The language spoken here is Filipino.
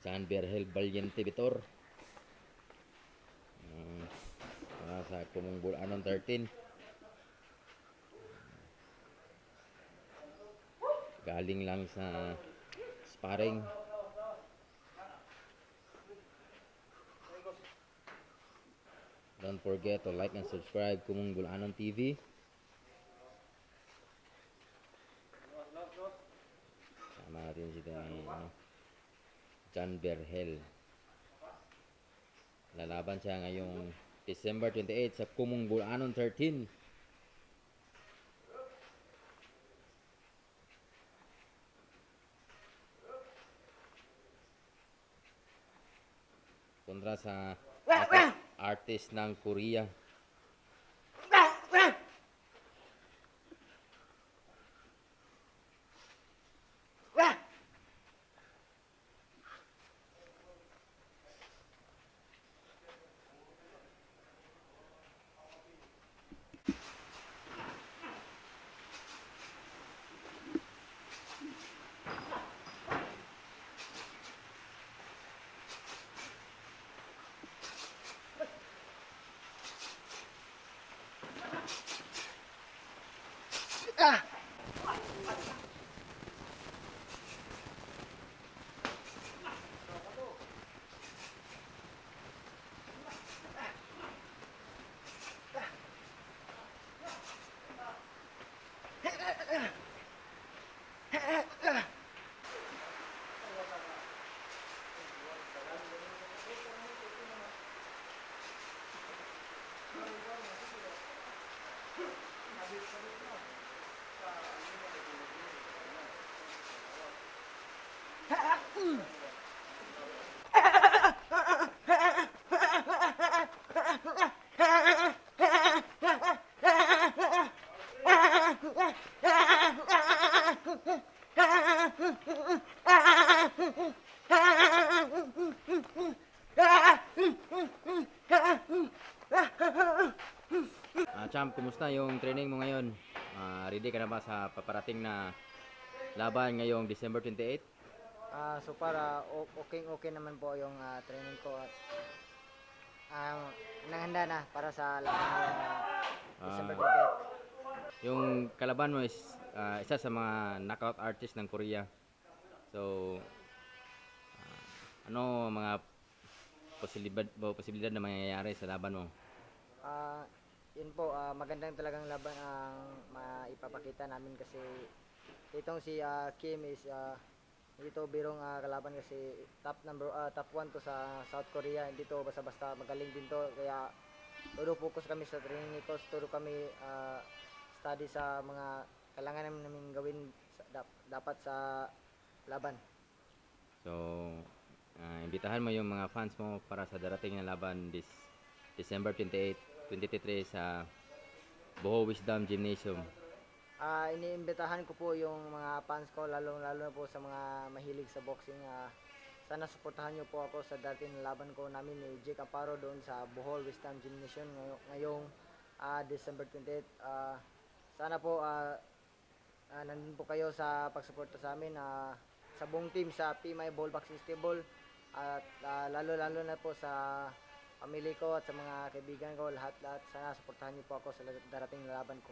San Berhel Valiente Vitor. Sa Kumong Bulanon 13. Galing lang sa sparring. Don't forget to like and subscribe Kumong Bulanon TV. Sama natin si John Berhel. Lalaban siya ngayong December 28 sa Kumong Bulanon 13. Kontra sa artist ng Korea. Champ, kumusta yung training mo ngayon? Ready ka na ba sa paparating na laban ngayong December 28? So para okay naman po yung training ko at nanganda na para sa laban ng December 28. Yung kalaban mo is isa sa mga knockout artist ng Korea. So, ano mga posibilidad na mangyayari sa laban mo? Yun po, magandang talagang laban ang maipapakita namin kasi itong si Kim is dito birong kalaban kasi top 1 to sa South Korea. Hindi to basta-basta, magaling din to, kaya todo focus kami sa training nito, todo kami study sa mga kailangan namin gawin dapat sa laban. So, imbitahan mo yung mga fans mo para sa darating na laban this December 28 2023 sa Boho Wisdom Gymnasium. Iniimbitahan ko po yung mga fans ko, lalo na po sa mga mahilig sa boxing. Sana suportahan nyo po ako sa darating na laban ko namin ni Jake Aparo doon sa Bohol Wisdom Gymnasium ngayong December 28. Sana po nandun po kayo sa pagsuporta sa amin sa buong team sa PMI Ball Boxing Stable at lalo na po sa pamilya ko at sa mga kaibigan ko, lahat. Sana suportahan niyo po ako sa darating na laban ko.